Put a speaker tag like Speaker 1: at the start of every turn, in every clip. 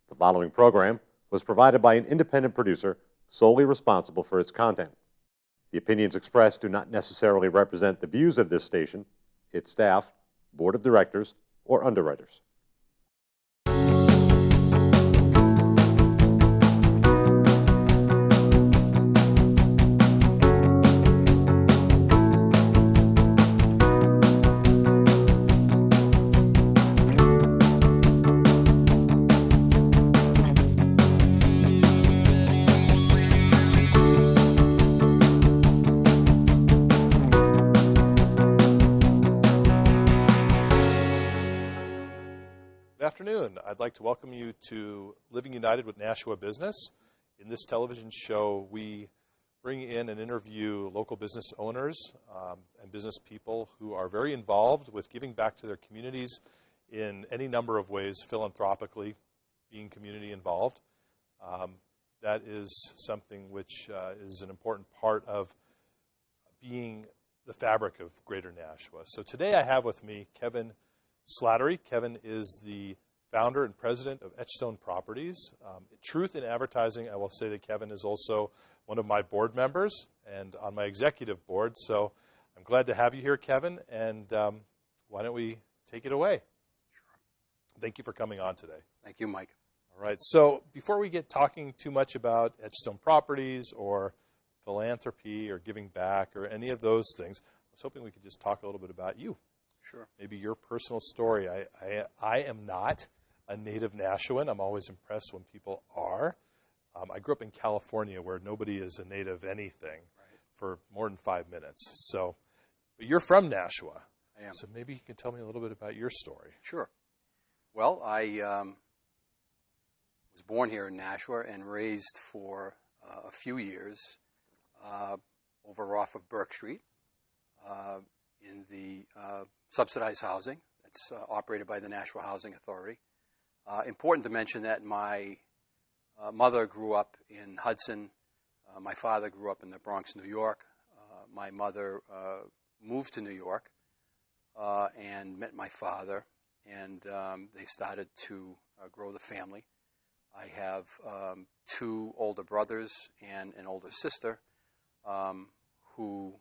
Speaker 1: The following program was provided by an independent producer solely responsible for its content. The opinions expressed do not necessarily represent the views of this station, its staff, board of directors, or underwriters.
Speaker 2: Good afternoon. I'd like to welcome you to Living United with Nashua Business. In this television show, we bring in and interview local business owners and business people who are very involved with giving back to their communities in any number of ways, philanthropically, being community involved. That is something which is an important part of being the fabric of Greater Nashua. So today I have with me Kevin Slattery. Kevin is the founder and president of Etchstone Properties. Truth in advertising, I will say that Kevin is also one of my board members and on my executive board. So I'm glad to have you here, Kevin. And why don't we take it away?
Speaker 3: Sure.
Speaker 2: Thank you for coming on today.
Speaker 3: Thank you, Mike.
Speaker 2: All right. So before we get talking too much about Etchstone Properties or philanthropy or giving back or any of those things, I was hoping we could just talk a little bit about you.
Speaker 3: Sure.
Speaker 2: Maybe your personal story. I am not a native Nashuan. I'm always impressed when people are. I grew up in California where nobody is a native anything for more than 5 minutes. So, but you're from Nashua.
Speaker 3: I am.
Speaker 2: So maybe you can tell me a little bit about your story.
Speaker 3: Sure. Well, I was born here in Nashua and raised for a few years over off of Burke Street in the subsidized housing that's operated by the Nashua Housing Authority. Important to mention that my mother grew up in Hudson. My father grew up in the Bronx, New York. My mother moved to New York and met my father, and they started to grow the family. I have two older brothers and an older sister who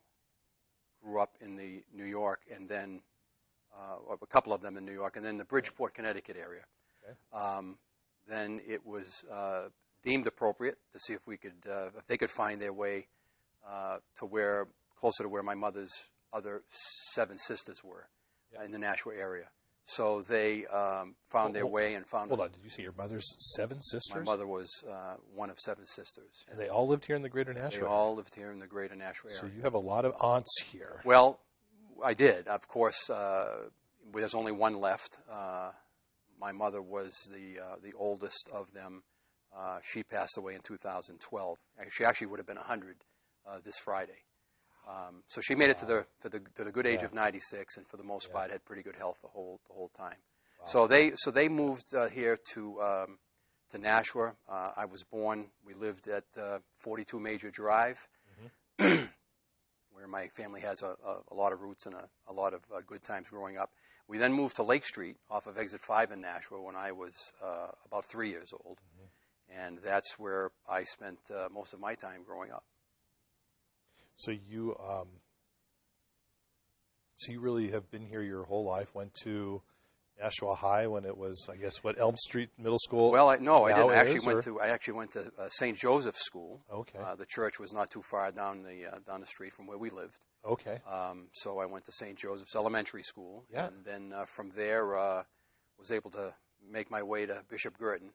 Speaker 3: grew up in the New York, and then a couple of them in New York, and then the Bridgeport, Connecticut area. Okay. Then it was deemed appropriate to see if we could, if they could find their way to where closer to where my mother's other 7 sisters were in the Nashua area. So they found their way and found.
Speaker 2: Hold on, did you say your mother's 7 sisters?
Speaker 3: My mother was one of 7 sisters.
Speaker 2: And they all lived here in the Greater Nashua?
Speaker 3: They all lived here in the Greater Nashua area.
Speaker 2: So you have a lot of aunts here.
Speaker 3: Well, I did. Of course, there's only one left. My mother was the oldest of them. She passed away in 2012. She actually would have been 100 this Friday. So she made it to the good age of 96, and for the most part had pretty good health the whole time. Wow. So they moved here to Nashua. I was born. We lived at 42 Major Drive, where my family has a lot of roots and a lot of good times growing up. We then moved to Lake Street off of Exit 5 in Nashua when I was about 3 years old, and that's where I spent most of my time growing up.
Speaker 2: So you really have been here your whole life. Went to Nashua High when it was, I guess, what, Elm Street Middle School?
Speaker 3: Well, I didn't. I actually went to St. Joseph's School.
Speaker 2: Okay.
Speaker 3: The church was not too far down the street from where we lived.
Speaker 2: Okay.
Speaker 3: So I went to St. Joseph's Elementary School,
Speaker 2: yeah.
Speaker 3: And then from there was able to make my way to Bishop Girton.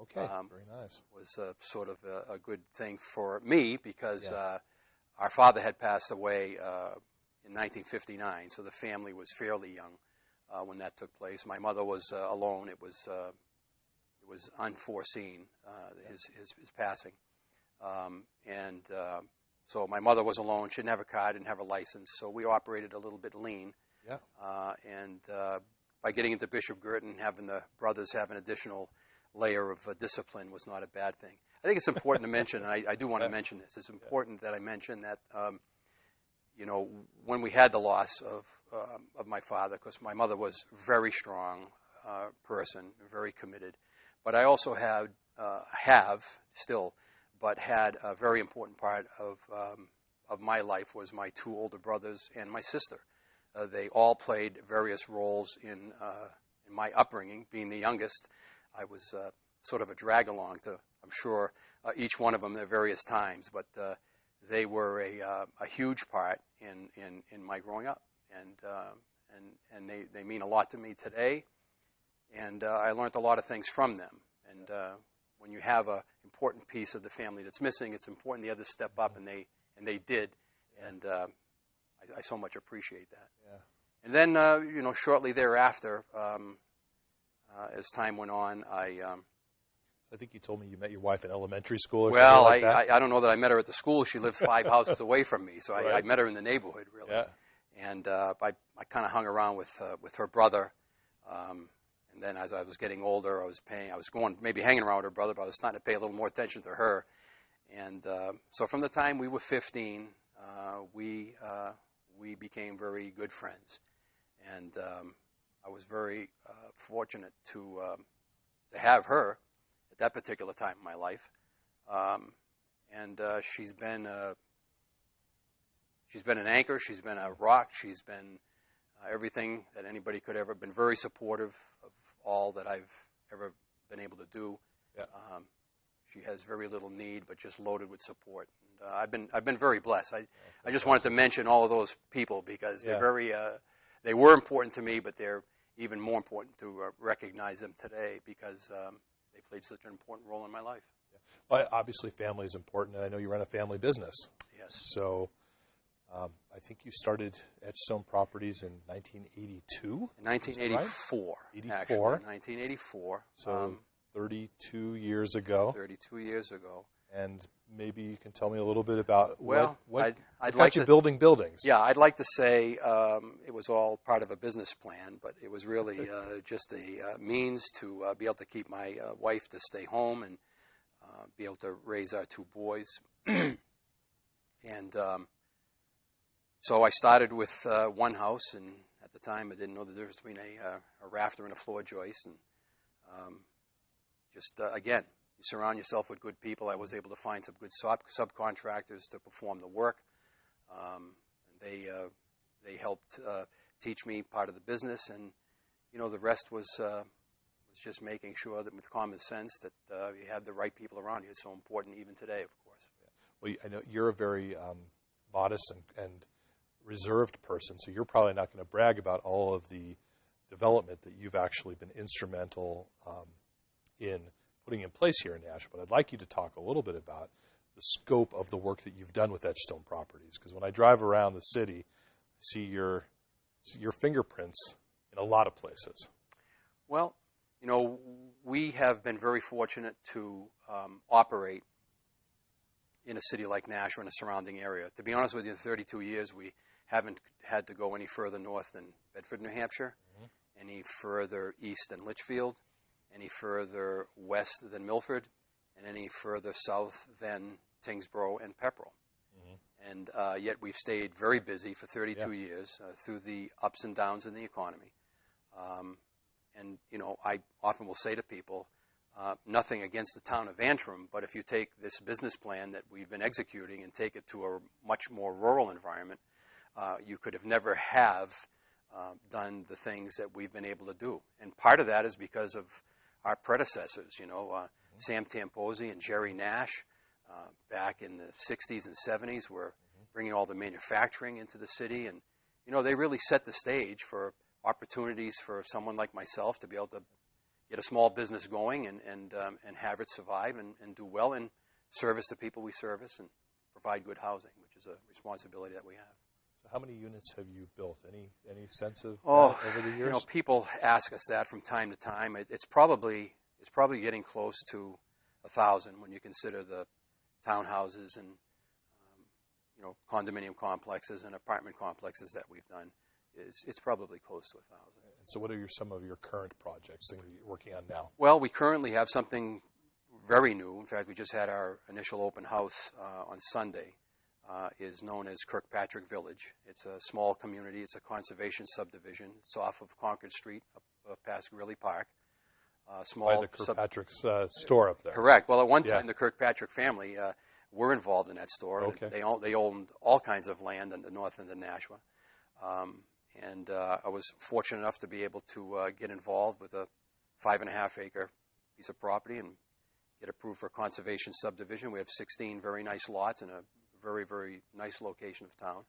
Speaker 2: Okay. Very nice.
Speaker 3: Was sort of a good thing for me because. Our father had passed away in 1959, so the family was fairly young when that took place. My mother was alone. It was unforeseen, his passing. So my mother was alone. She didn't have a car, didn't have a license, so we operated a little bit lean.
Speaker 2: Yeah.
Speaker 3: By getting into Bishop Girton, having the brothers have an additional layer of discipline was not a bad thing. I think it's important to mention, and I do want to mention this, it's important that I mention that, when we had the loss of my father, because my mother was a very strong person, very committed, but I also have still, but had a very important part of my life was my two older brothers and my sister. They all played various roles in my upbringing. Being the youngest, I was sort of a drag-along to, I'm sure, each one of them at various times. But they were a huge part in my growing up, and they mean a lot to me today. And I learned a lot of things from them. And when you have an important piece of the family that's missing, it's important the others step up, and they did. And I so much appreciate that.
Speaker 2: Yeah.
Speaker 3: And then, shortly thereafter, as time went on,
Speaker 2: I think you told me you met your wife in elementary school or
Speaker 3: well,
Speaker 2: something like that.
Speaker 3: I don't know that I met her at the school. She lived 5 houses away from me, so
Speaker 2: Right.
Speaker 3: I met her in the neighborhood, really.
Speaker 2: Yeah.
Speaker 3: And I kind of hung around with her brother. And then as I was getting older, I was going maybe hanging around with her brother, but I was starting to pay a little more attention to her. And so from the time we were 15, we became very good friends. And I was very fortunate to have her at that particular time in my life. And she's been an anchor. She's been a rock. She's been everything that anybody could ever. Been very supportive of all that I've ever been able to do.
Speaker 2: Yeah.
Speaker 3: She has very little need, but just loaded with support. And I've been very blessed. I just wanted to mention all of those people because they're very they were important to me, but they're even more important to recognize them today because they played such an important role in my life.
Speaker 2: Well, obviously, family is important, and I know you run a family business.
Speaker 3: Yes.
Speaker 2: So I think you started Etchstone Properties in 1982?
Speaker 3: In 1984.
Speaker 2: 84?
Speaker 3: Actually, 1984.
Speaker 2: So 32 years ago.
Speaker 3: 32 years ago.
Speaker 2: And maybe you can tell me a little bit about what
Speaker 3: I'd
Speaker 2: got
Speaker 3: like
Speaker 2: you
Speaker 3: to,
Speaker 2: building buildings.
Speaker 3: Yeah, I'd like to say it was all part of a business plan, but it was really just a means to be able to keep my wife to stay home and be able to raise our 2 boys. And so I started with one house, and at the time I didn't know the difference between a rafter and a floor joist. And again, you surround yourself with good people. I was able to find some good subcontractors to perform the work. They helped teach me part of the business, and the rest was just making sure that with common sense that you have the right people around you. It's so important even today, of course.
Speaker 2: Well, I know you're a very modest and reserved person, so you're probably not going to brag about all of the development that you've actually been instrumental in putting in place here in Nashua. But I'd like you to talk a little bit about the scope of the work that you've done with Etchstone Properties, because when I drive around the city, I see your fingerprints in a lot of places.
Speaker 3: Well, we have been very fortunate to operate in a city like Nashua and a surrounding area. To be honest with you, in 32 years, we haven't had to go any further north than Bedford, New Hampshire, any further east than Litchfield, any further west than Milford, and any further south than Tingsboro and Pepperell. And yet we've stayed very busy for 32 years through the ups and downs in the economy. And, I often will say to people, nothing against the town of Antrim, but if you take this business plan that we've been executing and take it to a much more rural environment, you could have never have done the things that we've been able to do. And part of that is because of our predecessors, Sam Tamposi and Jerry Nash back in the 60s and 70s were bringing all the manufacturing into the city. And, they really set the stage for opportunities for someone like myself to be able to get a small business going and have it survive and do well and service the people we service and provide good housing, which is a responsibility that we have.
Speaker 2: So how many units have you built? Any sense of that over the years?
Speaker 3: You know, people ask us that from time to time. It's probably getting close to 1,000 when you consider the townhouses and condominium complexes and apartment complexes that we've done. It's probably close to 1,000.
Speaker 2: And so what are some of your current projects, things that you're working on now?
Speaker 3: Well, we currently have something very new. In fact, we just had our initial open house on Sunday. Is known as Kirkpatrick Village. It's a small community. It's a conservation subdivision. It's off of Concord Street, up past Greeley Park. small.
Speaker 2: By the Kirkpatrick's store up there.
Speaker 3: Correct. Well, at one time,
Speaker 2: Yeah.
Speaker 3: the Kirkpatrick family were involved in that store.
Speaker 2: Okay.
Speaker 3: They owned all kinds of land in the north end of Nashua. And I was fortunate enough to be able to get involved with a 5.5-acre piece of property and get approved for conservation subdivision. We have 16 very nice lots in a very, very nice location of town.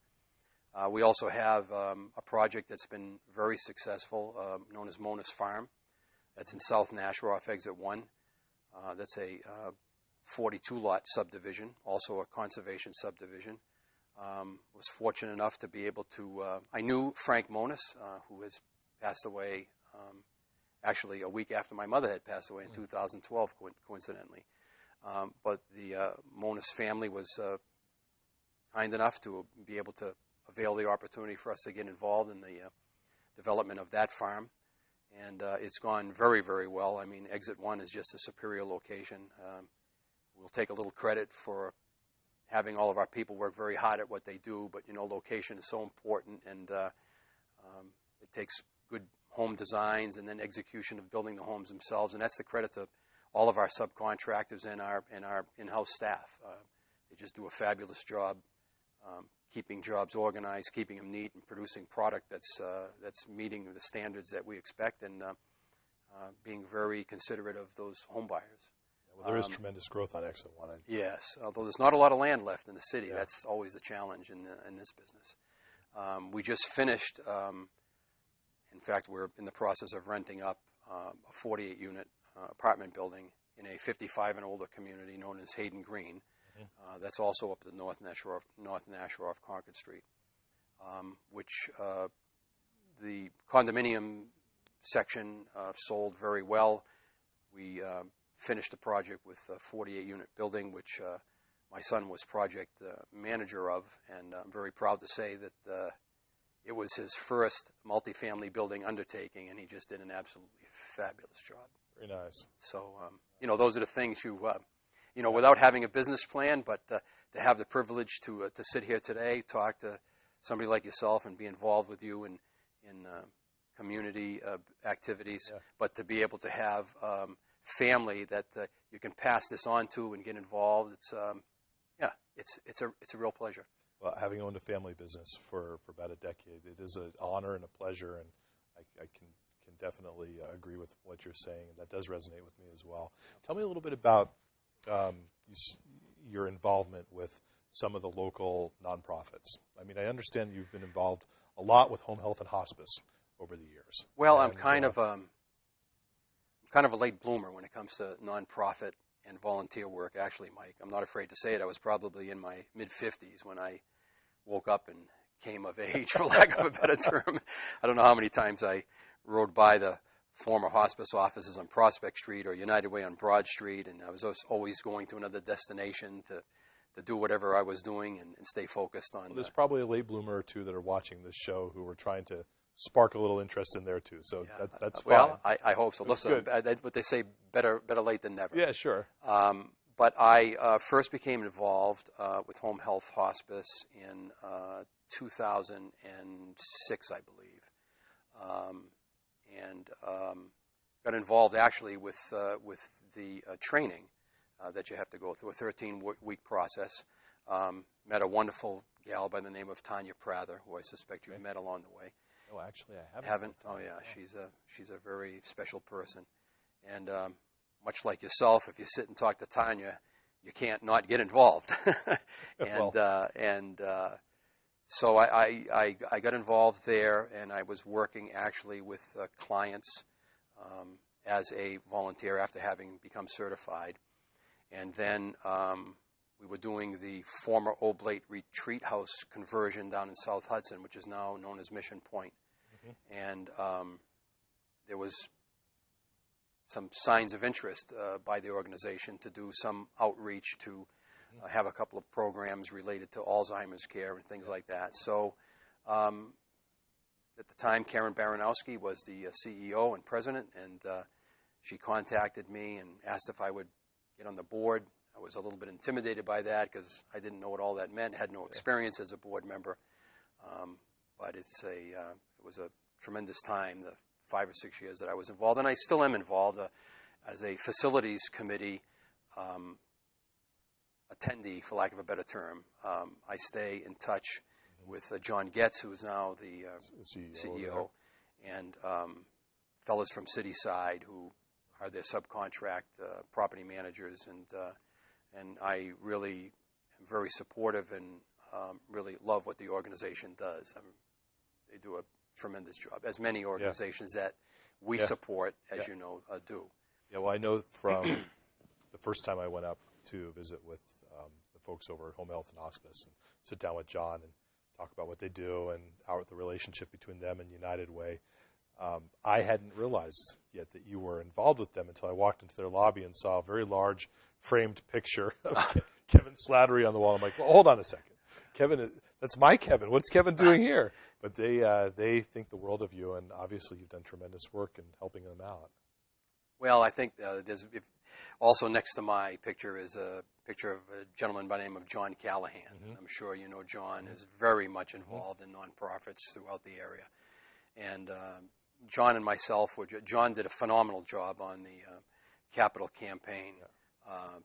Speaker 3: We also have a project that's been very successful known as Monas Farm. That's in South Nashua off Exit 1. That's a 42-lot subdivision, also a conservation subdivision. Was fortunate enough to be able to, I knew Frank Monas, who has passed away actually a week after my mother had passed away in 2012, coincidentally. But the Monas family was kind enough to be able to avail the opportunity for us to get involved in the development of that farm. And it's gone very, very well. I mean, Exit 1 is just a superior location. We'll take a little credit for having all of our people work very hard at what they do, but, you know, location is so important, and it takes good home designs and then execution of building the homes themselves, and that's the credit to all of our subcontractors and our in-house staff. They just do a fabulous job keeping jobs organized, keeping them neat, and producing product that's meeting the standards that we expect, and being very considerate of those home buyers.
Speaker 2: Well, there is tremendous growth on Exit 1.
Speaker 3: Yes, although there's not a lot of land left in the city.
Speaker 2: Yeah.
Speaker 3: That's always a challenge in this business. We just finished, in fact, we're in the process of renting up a 48-unit apartment building in a 55 and older community known as Hayden Green. That's also up the North Nashua off Concord Street, which the condominium section sold very well. We finished the project with a 48-unit building, which my son was project manager of, and I'm very proud to say that it was his first multifamily building undertaking, and he just did an absolutely fabulous job.
Speaker 2: Very nice.
Speaker 3: So, you know, those are the things you know, without having a business plan, but to have the privilege to sit here today, talk to somebody like yourself and be involved with you in community activities,
Speaker 2: Yeah.
Speaker 3: but to be able to have family that you can pass this on to and get involved, it's a real pleasure.
Speaker 2: Well, having owned a family business for about a decade, it is an honor and a pleasure, and I can definitely agree with what you're saying, and that does resonate with me as well. Tell me a little bit about your involvement with some of the local nonprofits. I mean, I understand you've been involved a lot with home health and hospice over the years.
Speaker 3: Well,
Speaker 2: and,
Speaker 3: I'm kind of a late bloomer when it comes to nonprofit and volunteer work. Actually, Mike, I'm not afraid to say it. I was probably in my mid-50s when I woke up and came of age, for lack of a better term. I don't know how many times I rode by the former hospice offices on Prospect Street or United Way on Broad Street, and I was always going to another destination to do whatever I was doing and stay focused on.
Speaker 2: Well, there's probably a late bloomer or two that are watching this show who are trying to spark a little interest in there too. So yeah, that's fine.
Speaker 3: Well, I hope so.
Speaker 2: That's
Speaker 3: Listen,
Speaker 2: good.
Speaker 3: what they say, better late than never.
Speaker 2: Yeah, sure.
Speaker 3: But I first became involved with home health hospice in 2006, I believe. And got involved actually with the training that you have to go through, a 13-week process. Met a wonderful gal by the name of Tanya Prather, who I suspect you've met along the way.
Speaker 2: Oh, actually, I haven't.
Speaker 3: Haven't? Oh, yeah. She's a very special person. And much like yourself, if you sit and talk to Tanya, you can't not get involved. So I got involved there, and I was working actually with clients as a volunteer after having become certified. And then we were doing the former Oblate Retreat House conversion down in South Hudson, which is now known as Mission Point. Mm-hmm. And there was some signs of interest by the organization to do some outreach to have a couple of programs related to Alzheimer's care and things like that. So at the time, Karen Baranowski was the CEO and president, and she contacted me and asked if I would get on the board. I was a little bit intimidated by that because I didn't know what all that meant, had no experience as a board member. But it was a tremendous time. The 5 or 6 years that I was involved, and I still am involved as a facilities committee attendee, for lack of a better term. I stay in touch with John Getz, who is now the CEO, and fellows from Cityside who are their subcontract property managers, and I really am very supportive and really love what the organization does. They do a tremendous job, as many organizations that we support, as you know, do.
Speaker 2: Yeah, well, I know from the first time I went up to visit with the folks over at Home Health and Hospice and sit down with John and talk about what they do and the relationship between them and United Way. I hadn't realized yet that you were involved with them until I walked into their lobby and saw a very large framed picture of Kevin Slattery on the wall. I'm like, well, hold on a second. Kevin, that's my Kevin. What's Kevin doing here? But they think the world of you, and obviously you've done tremendous work in helping them out.
Speaker 3: Well, I think also next to my picture is a picture of a gentleman by the name of John Callahan. I'm sure you know John is very much involved in nonprofits throughout the area. And John and myself, John did a phenomenal job on the capital campaign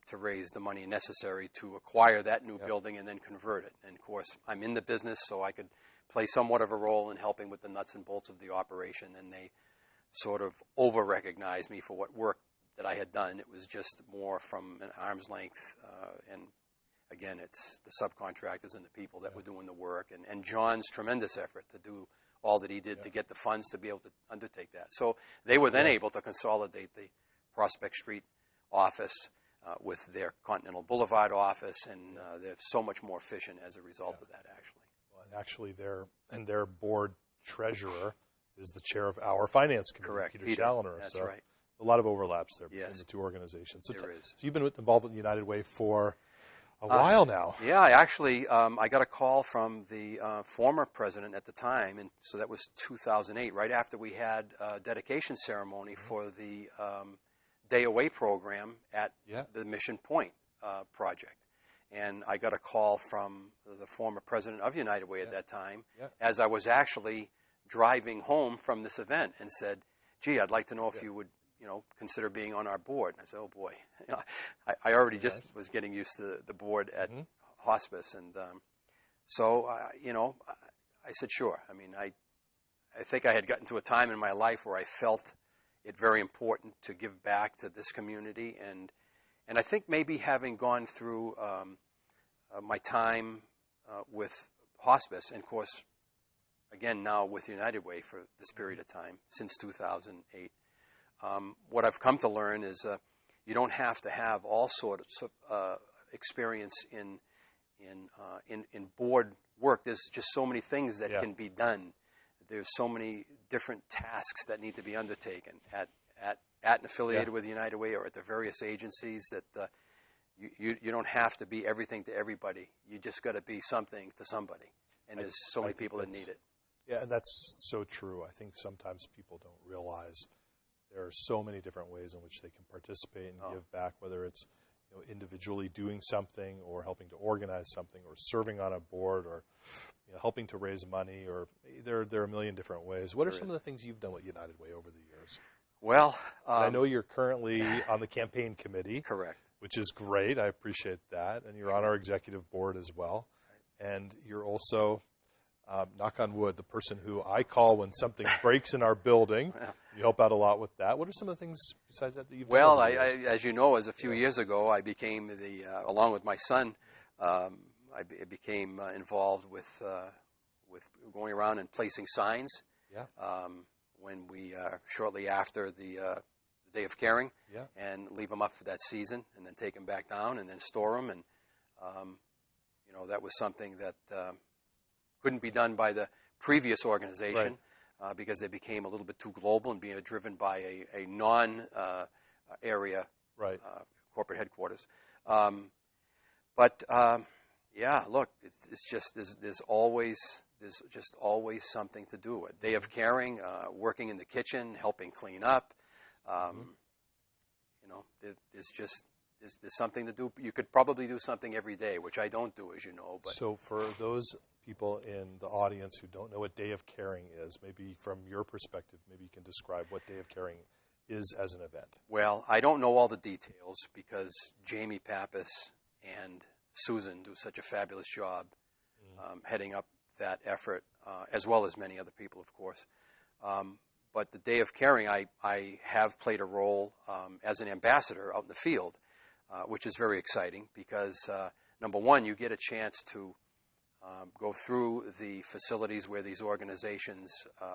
Speaker 3: to raise the money necessary to acquire that new building and then convert it. And, of course, I'm in the business, so I could play somewhat of a role in helping with the nuts and bolts of the operation. And they sort of over-recognized me for what work that I had done. It was just more from an arm's length. And, again, it's the subcontractors and the people that were doing the work. And John's tremendous effort to do all that he did to get the funds to be able to undertake that. So they were then able to consolidate the Prospect Street office with their Continental Boulevard office, and they're so much more efficient as a result of that, actually.
Speaker 2: Well, and actually, their board treasurer is the chair of our finance committee,
Speaker 3: Correct.
Speaker 2: Peter Challoner.
Speaker 3: That's
Speaker 2: so
Speaker 3: right.
Speaker 2: A lot of overlaps there between the two organizations. So
Speaker 3: there is.
Speaker 2: So you've been involved with United Way for a while now.
Speaker 3: Yeah, I actually I got a call from the former president at the time, and so that was 2008, right after we had a dedication ceremony for the Day Away program at the Mission Point project. And I got a call from the former president of United Way at that time as I was actually driving home from this event, and said, gee, I'd like to know if you would consider being on our board. And I said, oh boy, I already just was getting used to the board at hospice. And so, I said, sure. I mean, I think I had gotten to a time in my life where I felt it very important to give back to this community. And I think maybe having gone through my time with hospice, and of course, again, now with United Way for this period of time, since 2008, what I've come to learn is you don't have to have all sorts of experience in board work. There's just so many things that can be done. There's so many different tasks that need to be undertaken at and affiliated with United Way or at the various agencies that you don't have to be everything to everybody. You just got to be something to somebody. And there's so many people that need it.
Speaker 2: Yeah, and that's so true. I think sometimes people don't realize there are so many different ways in which they can participate and give back, whether it's individually doing something or helping to organize something or serving on a board or helping to raise money, or there are a million different ways. What are some of the things you've done with United Way over the years?
Speaker 3: Well,
Speaker 2: I know you're currently on the campaign committee.
Speaker 3: Correct.
Speaker 2: Which is great. I appreciate that. And you're on our executive board as well. And you're also, knock on wood, the person who I call when something breaks in our building. You help out a lot with that. What are some of the things besides that you've done?
Speaker 3: Well, as you know, a few years ago, I became along with my son, I became involved with going around and placing signs. Yeah. When we shortly after the Day of Caring, and leave them up for that season, and then take them back down, and then store them, and that was something that couldn't be done by the previous organization because they became a little bit too global and being driven by a non-area corporate headquarters. But look, it's just there's just always something to do. A Day of Caring, working in the kitchen, helping clean up. There's something to do. You could probably do something every day, which I don't do, as you know. But
Speaker 2: so for those people in the audience who don't know what Day of Caring is, maybe from your perspective, maybe you can describe what Day of Caring is as an event.
Speaker 3: Well, I don't know all the details because Jamie Pappas and Susan do such a fabulous job heading up that effort, as well as many other people, of course. But the Day of Caring, I have played a role as an ambassador out in the field, which is very exciting because, number one, you get a chance to go through the facilities where these organizations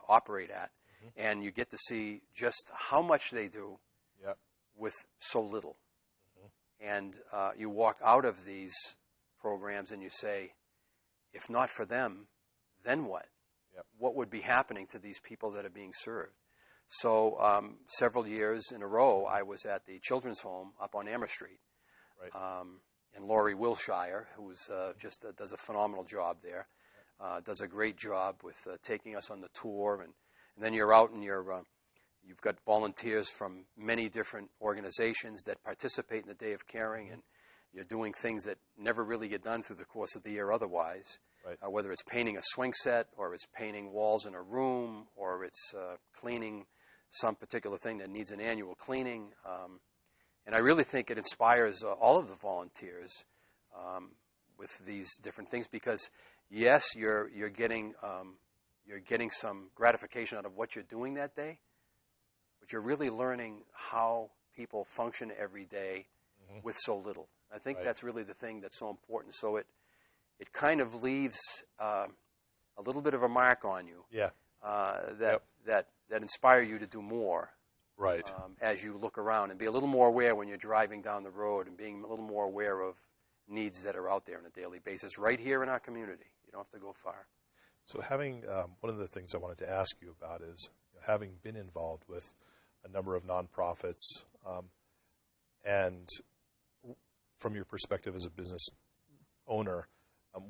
Speaker 3: operate at, and you get to see just how much they do with so little. And you walk out of these programs and you say, if not for them, then what? What would be happening to these people that are being served? So several years in a row, I was at the children's home up on Amherst Street. And Laurie Wilshire, who's just does a phenomenal job there, does a great job with taking us on the tour. And then you're out and you've got volunteers from many different organizations that participate in the Day of Caring, and you're doing things that never really get done through the course of the year otherwise. Whether it's painting a swing set, or it's painting walls in a room, or it's cleaning some particular thing that needs an annual cleaning. And I really think it inspires all of the volunteers with these different things because, yes, you're getting some gratification out of what you're doing that day, but you're really learning how people function every day with so little. I think that's really the thing that's so important. So it kind of leaves a little bit of a mark on you that inspire you to do more as you look around and be a little more aware when you're driving down the road and being a little more aware of needs that are out there on a daily basis right here in our community. You don't have to go far.
Speaker 2: So having one of the things I wanted to ask you about is having been involved with a number of nonprofits and from your perspective as a business owner,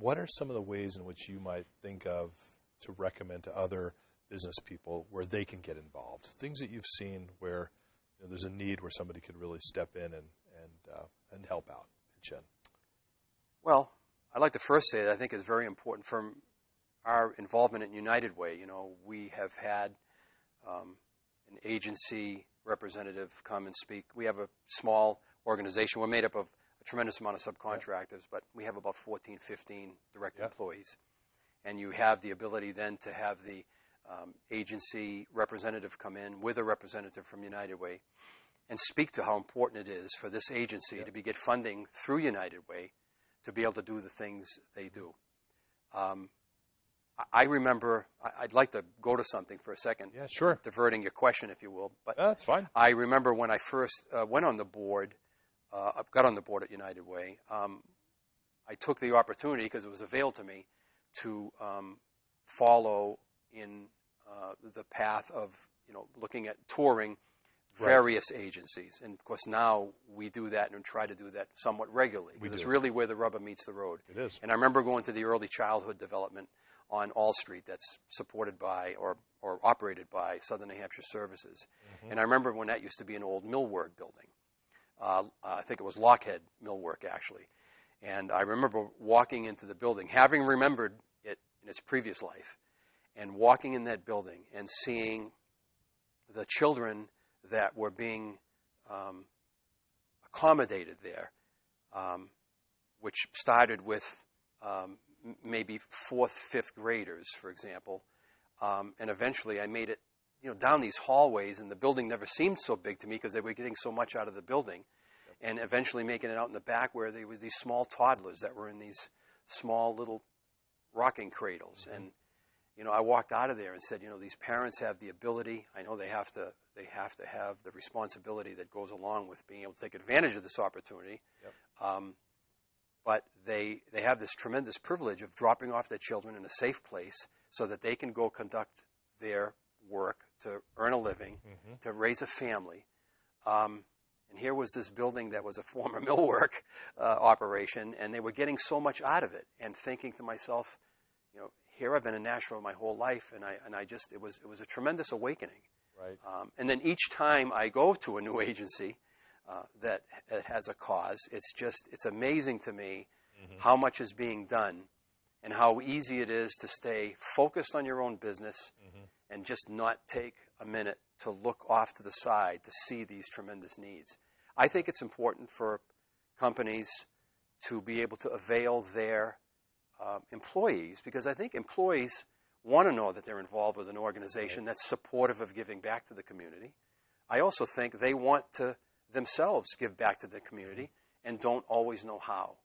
Speaker 2: what are some of the ways in which you might think of to recommend to other business people where they can get involved? Things that you've seen where there's a need where somebody could really step in and help out, pitch in.
Speaker 3: Well, I'd like to first say that I think it's very important from our involvement in United Way. We have had an agency representative come and speak. We have a small organization. We're made up of tremendous amount of subcontractors, but we have about 14, 15 direct employees. And you have the ability then to have the agency representative come in with a representative from United Way and speak to how important it is for this agency to get funding through United Way to be able to do the things they do. I remember, I'd like to go to something for a second.
Speaker 2: Yeah, sure.
Speaker 3: Diverting your question, if you will. But
Speaker 2: that's fine.
Speaker 3: I remember when I first went on the board, got on the board at United Way, I took the opportunity, because it was availed to me, to follow in the path of looking at touring various agencies. And of course now we do that and try to do that somewhat regularly. Because it's really where the rubber meets the road.
Speaker 2: It is.
Speaker 3: And I remember going to the early childhood development on All Street that's supported by or operated by Southern New Hampshire Services. And I remember when that used to be an old millwork building. I think it was Lockhead Millwork, actually. And I remember walking into the building, having remembered it in its previous life, and walking in that building and seeing the children that were being accommodated there, which started with maybe 4th, 5th graders, for example. And eventually I made it down these hallways, and the building never seemed so big to me because they were getting so much out of the building. And eventually making it out in the back where there was these small toddlers that were in these small little rocking cradles. And, I walked out of there and said, these parents have the ability. I know they have to have the responsibility that goes along with being able to take advantage of this opportunity. But they have this tremendous privilege of dropping off their children in a safe place so that they can go conduct their work to earn a living, to raise a family. And here was this building that was a former millwork operation, and they were getting so much out of it. And thinking to myself, here I've been in Nashua my whole life, and it was a tremendous awakening.
Speaker 2: Right.
Speaker 3: And then each time I go to a new agency that has a cause, it's amazing to me how much is being done and how easy it is to stay focused on your own business and just not take a minute to look off to the side to see these tremendous needs. I think it's important for companies to be able to avail their employees, because I think employees want to know that they're involved with an organization that's supportive of giving back to the community. I also think they want to themselves give back to the community and don't always know how.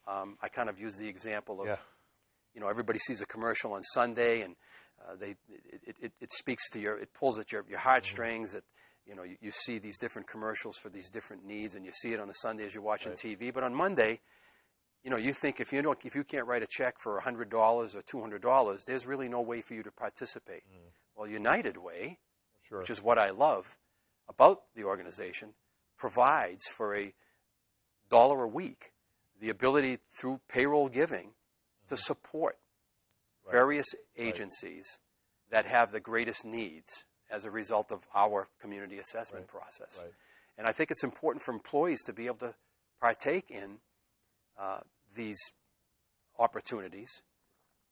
Speaker 3: I kind of use the example of, everybody sees a commercial on Sunday, and it speaks to it pulls at your heartstrings. That you see these different commercials for these different needs, and you see it on a Sunday as you're watching TV. But on Monday, you think if you can't write a check for $100 or $200, there's really no way for you to participate. Well, United Way, which is what I love about the organization, provides for $1 a week the ability through payroll giving to support various agencies that have the greatest needs as a result of our community assessment process. And I think it's important for employees to be able to partake in these opportunities,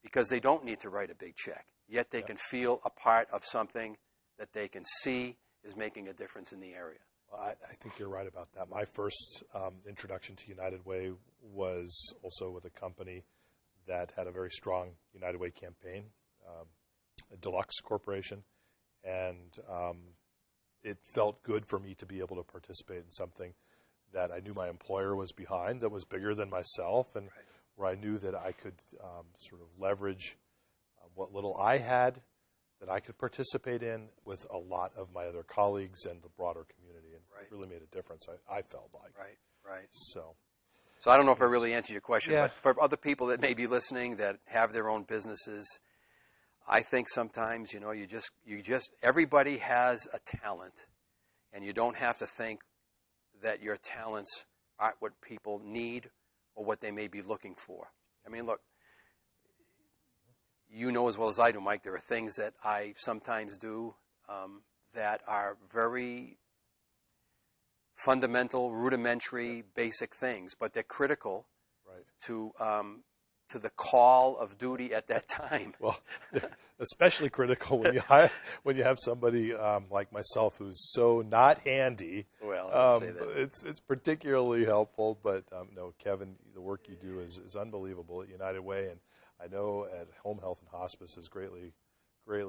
Speaker 3: because they don't need to write a big check, yet they can feel a part of something that they can see is making a difference in the area.
Speaker 2: I think you're right about that. My first introduction to United Way was also with a company that had a very strong United Way campaign, a Deluxe Corporation, and it felt good for me to be able to participate in something that I knew my employer was behind, that was bigger than myself, and where I knew that I could sort of leverage what little I had that I could participate in with a lot of my other colleagues and the broader community, and it really made a difference, I felt like.
Speaker 3: Right.
Speaker 2: So
Speaker 3: I don't know if I really answered your question, but for other people that may be listening that have their own businesses, I think sometimes, you just everybody has a talent, and you don't have to think that your talents aren't what people need or what they may be looking for. I mean, look, you know as well as I do, Mike, there are things that I sometimes do that are very fundamental, rudimentary, basic things, but they're critical to the call of duty at that time.
Speaker 2: Well, especially critical when you have somebody like myself who's so not handy.
Speaker 3: Well, I would say that.
Speaker 2: It's particularly helpful, but no, Kevin, the work you do is unbelievable at United Way, and I know at Home Health and Hospice is greatly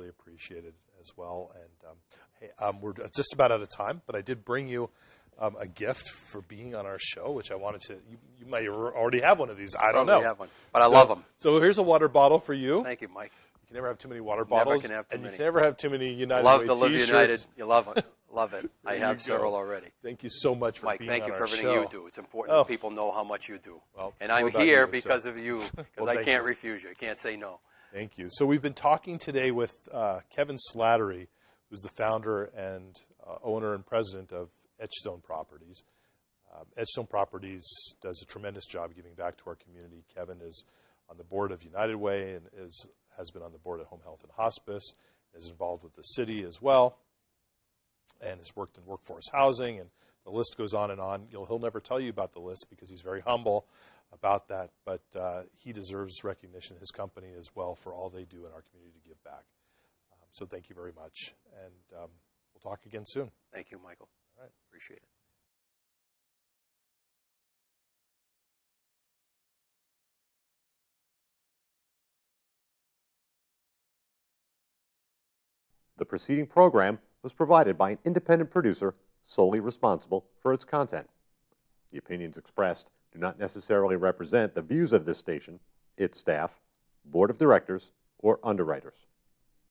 Speaker 2: appreciated as well. And hey, we're just about out of time, but I did bring you a gift for being on our show, which I wanted to. You might already have one of these. I don't know.
Speaker 3: Have one, but I love them.
Speaker 2: So here's a water bottle for you.
Speaker 3: Thank you, Mike.
Speaker 2: You can never have too many water bottles.
Speaker 3: Never can have too many.
Speaker 2: You can never have too many United
Speaker 3: Love
Speaker 2: Way
Speaker 3: the Live
Speaker 2: t-shirts.
Speaker 3: United. You love it. Love it. I have several already.
Speaker 2: Thank you so much for
Speaker 3: Mike,
Speaker 2: being
Speaker 3: thank
Speaker 2: on
Speaker 3: you
Speaker 2: our
Speaker 3: for everything
Speaker 2: show.
Speaker 3: you do. It's important that people know how much you do.
Speaker 2: Well,
Speaker 3: and I'm here because of you, because I can't refuse you. I can't say no.
Speaker 2: Thank you. So we've been talking today with Kevin Slattery, who's the founder and owner and president of Etchstone Properties. Etchstone Properties does a tremendous job giving back to our community. Kevin is on the board of United Way and has been on the board of Home Health and Hospice, is involved with the city as well, and has worked in workforce housing, and the list goes on and on. He'll never tell you about the list because he's very humble about that, but he deserves recognition, his company as well, for all they do in our community to give back. So thank you very much, and we'll talk again soon.
Speaker 3: Thank you, Michael.
Speaker 2: All right.
Speaker 3: Appreciate it.
Speaker 1: The preceding program was provided by an independent producer solely responsible for its content. The opinions expressed do not necessarily represent the views of this station, its staff, board of directors, or underwriters.